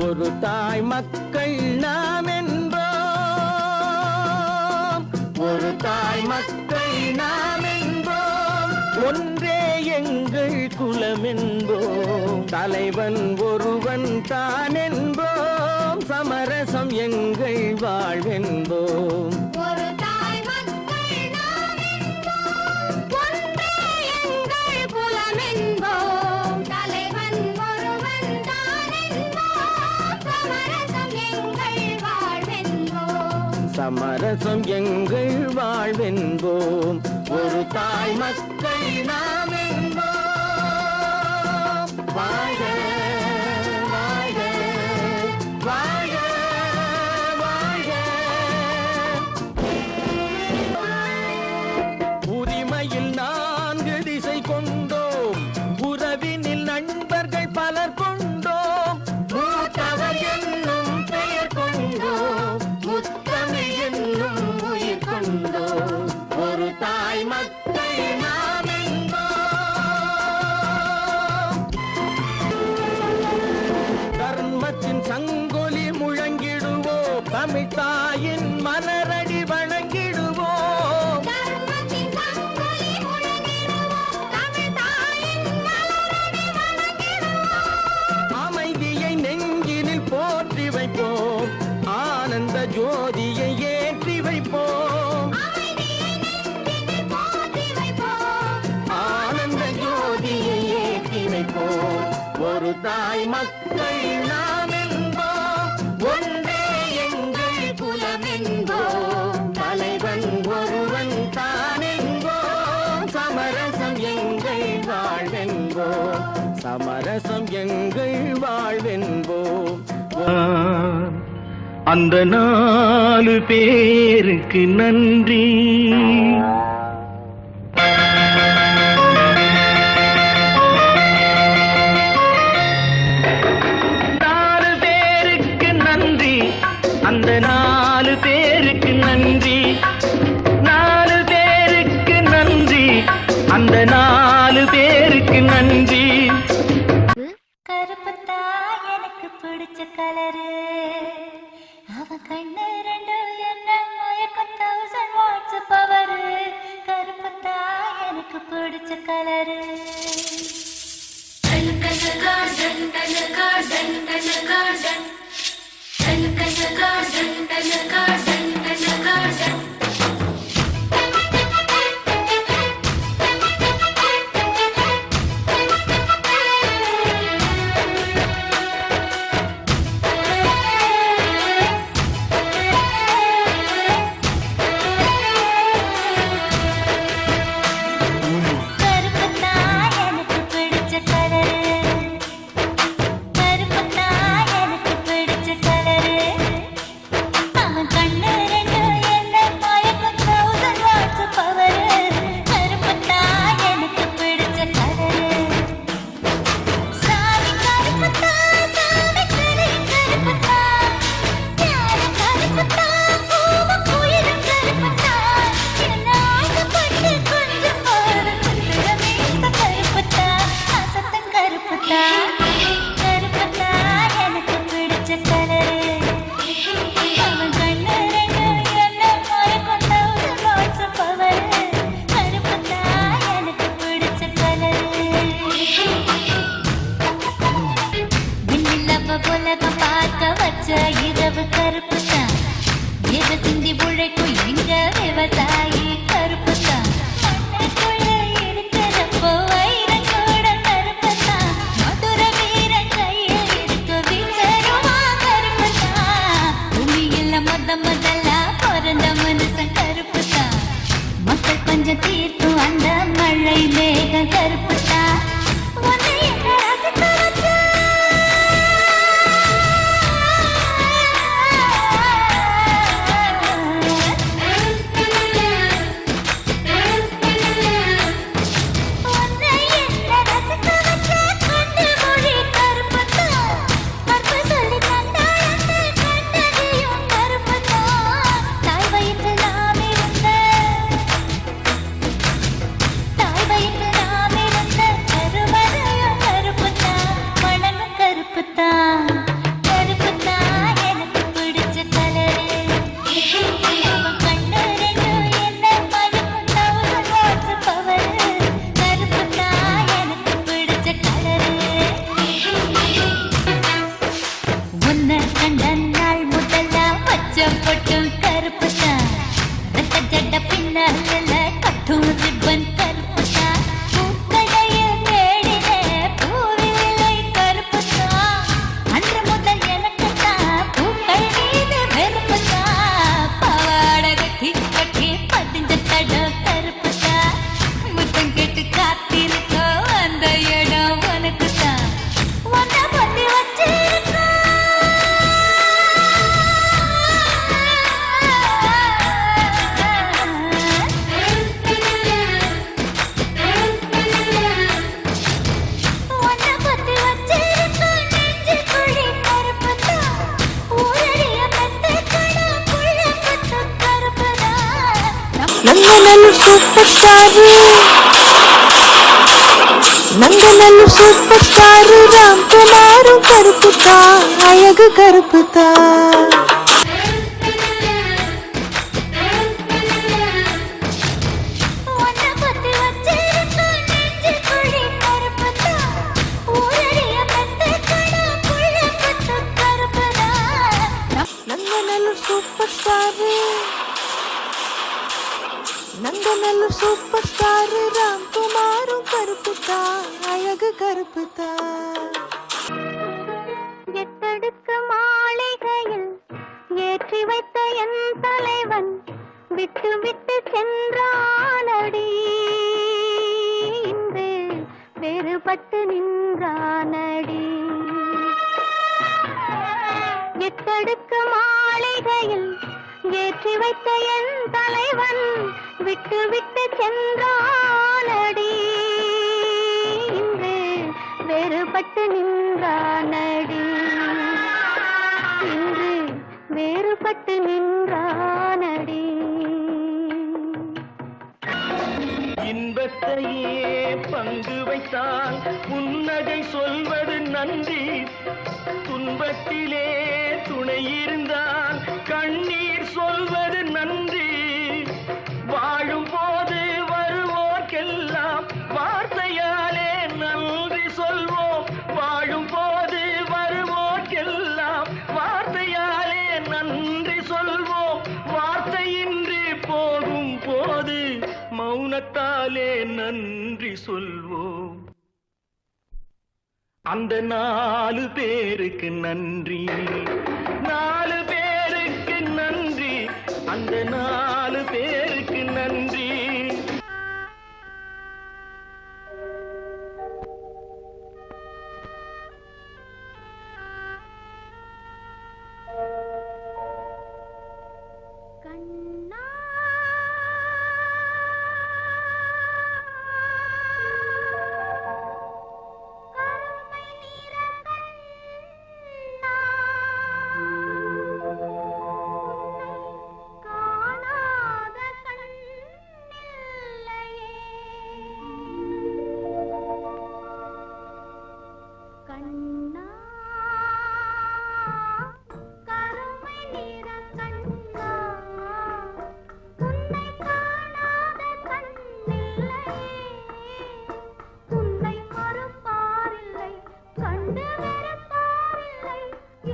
ஒரு தாய் மக்கள் நாம் என்போம், ஒரு தாய் மக்கள் நாம் என்போம், ஒன்றே எங்கள் குலம் என்போம், தலைவன் ஒருவன் தான் என்போம், சமரசம் எங்கள் வாழ்வென்போம். சமரசம் எங்கள் வாழ்வென்போம், ஒரு தாய் மக்கள் நாம் என்போம். வாழ்க வாழ்க வாழ்க வாழ்க. உரிமையில் 4 திசை கொண்டோம், உறவினில் நண்பர்கள் பலர் கொண்டோம், மூத்தவர் என்னும் பெயர் கொண்டோம், முத்தமிழ் என்னும் உயிர் கொண்டோம், ஒரு தாய் மக்கள் நாம் என்போம். தர்மத்தின் சங்கொலி முழங்கிடுவோம், தமிழ் தாயின் மலரடி வணங்கிடுவோம், அமைதியை நெஞ்சினில் போற்றி வைப்போம், ஆனந்த ஜோதியை ஏற்றி வைப்போம், ஆனந்த ஜோதியை ஏற்றி வைப்போம், ஒரு தாய் மக்கள் நாம் என்போம், ஒன்றே எங்கள் குலம் என்போம், தலைவன் ஒருவன் தான் என்போம், சமரசம் எங்கள் வாழ்வென்போம், சமரசம் எங்கள் வாழ்வென்போம். அந்த 4 பேருக்கு நன்றி, 4 பேருக்கு நன்றி, அந்த 4 பேருக்கு நன்றி, 4 பேருக்கு நன்றி, அந்த 4 பேருக்கு நன்றி. கருப்புத்தா எனக்கு பிடிச்ச கலரு, அவன் கண்ணு 2 என்ன மயக்கம் 1000 வாட்ஸ் பவரு, கருப்புத்தா எனக்கு பிடிச்ச கலரு. இரவு கருப்புத்தான், எதை சிந்தி உழைக்கும் எங்க விவசாயி கருப்புத்தான், மண்ணுக்குள்ள இருக்கிறப்போ வைரம் கூட கருப்புத்தான், மதுர வீரன் கையில் இருக்க வீச்சருவா கருப்புத்தான், பூமியில முதல்ல பிறந்த மனுஷன் கருப்புத்தான், மக்கள் பஞ்சம் தீர்க்கும் அந்த மழை மேகம் கருப்புத்தான். உன்னை என்ன ரசிக்க வச்ச Nanganallur super star, Nanganallur super star ராம்குமாரும் கருப்புத்தா, அழகு கருப்புத்தா. Nanganallur super star, Nanganallur super star ராம்குமாரும் கருப்புத்தா, அழகு கருப்புத்தா. எட்டடுக்கு மாளிகையில் ஏற்றி வைத்த என் தலைவன் விட்டு விட்டு சென்றானடி, இன்று வேறுபட்டு நின்றானடி. எட்டடுக்கு மாளிகையில் ஏற்றி வைத்த என் தலைவன் விட்டு விட்டு சென்றானடி, இன்று வேறுபட்டு நின்றானடி, இன்று வேறுபட்டு நின்றானடி. இன்பத்தையே பங்கு வைத்தால் புன்னகை சொல்வது நன்றி, துன்பத்திலே துணை இருந்தால் கண்ணீர் சொல்வது நன்றி. வாழும் போது வருவோர்க்கெல்லாம் வார்த்தையாலே நன்றி சொல்வோம், வாழும் போது வருவோர்க்கெல்லாம் வார்த்தையாலே நன்றி சொல்வோம். வார்த்தையின்றி போகும் போது மௌனத்தாலே நன்றி சொல்வோம். அந்த 4 பேருக்கு நன்றி, 4 பேருக்கு நன்றி, அந்த 4 பேருக்கு நன்றி. கண்ணா கருமை நிற கண்ணா, காணாத கண்ணில்லையே. கண்ணா கருமை நிற கண்ணா, உன்னை காணாத கண்ணில்லையே. உன்னை மறுப்பாரில்லை, கண்டு வெறுப்பாரில்லை,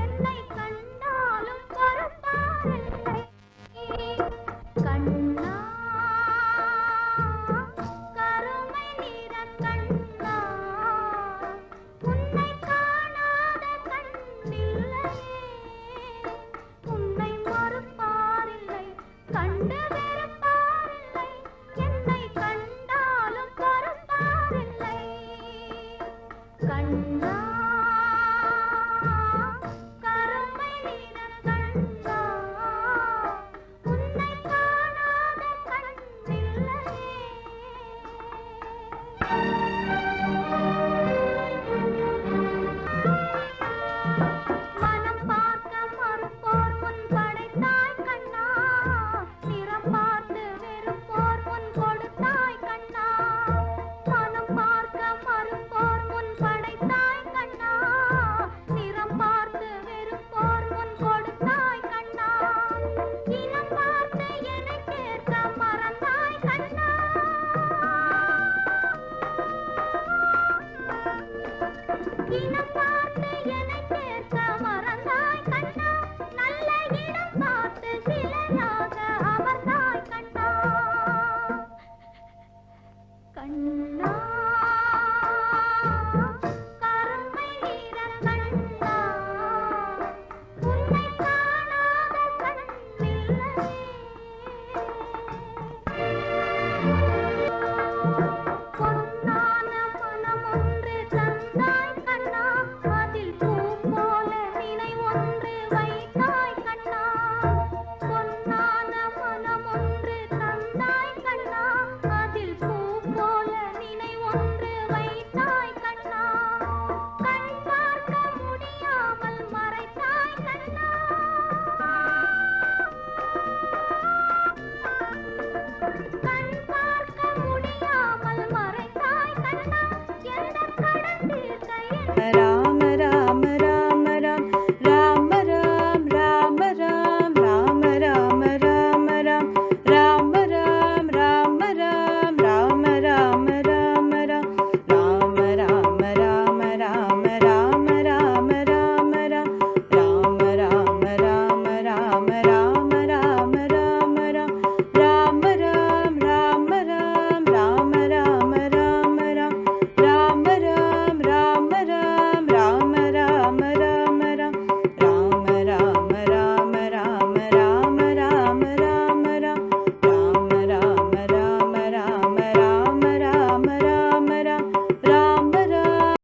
என்னை கண்டாலும் பொறுப்பாரில்லை. கண்ணா கருமை நிற கண்ணா, உன்னை காணாத கண்ணில்லையே. உன்னை மறுப்பாரில்லை, கண்டு வெறுப்பாரில்லை, என்னை கண்டாலும் பொறுப்பாரில்லை. கண்ணா கருமை நிற கண்ணா, உன்னை காணாத கண்ணில்லையே. மனம் பார்க்க மறுப்போர் முன் படைத்தாய் கண்ணா, நிறம் பார்த்து வெறுப்போர் முன் கொடுத்தாய் கண்ணா. மனம் பார்க்க மறுப்போர் முன் படைத்தாய் கண்ணா, நிறம் பார்த்து வெறுப்போர் முன் கொடுத்தாய் கண்ணா. இனம் பார்த்து என்னை கேட்க மறந்தாய் கண்ணா. இனம் பார்த்து என்னை கேட்க மறந்தாய் கண்ணா, நல்ல இடம் பார்த்து சிலையாக அமர்ந்தாய் கண்ணா. கண்ணா கருமை நிற கண்ணா, உன்னை காணாத கண்ணில்லையே. பொன்னான மனம் ஒன்று தந்தாய் கண்ணா, அதில் பூ போல நினை ஒன்று வைத்தாய்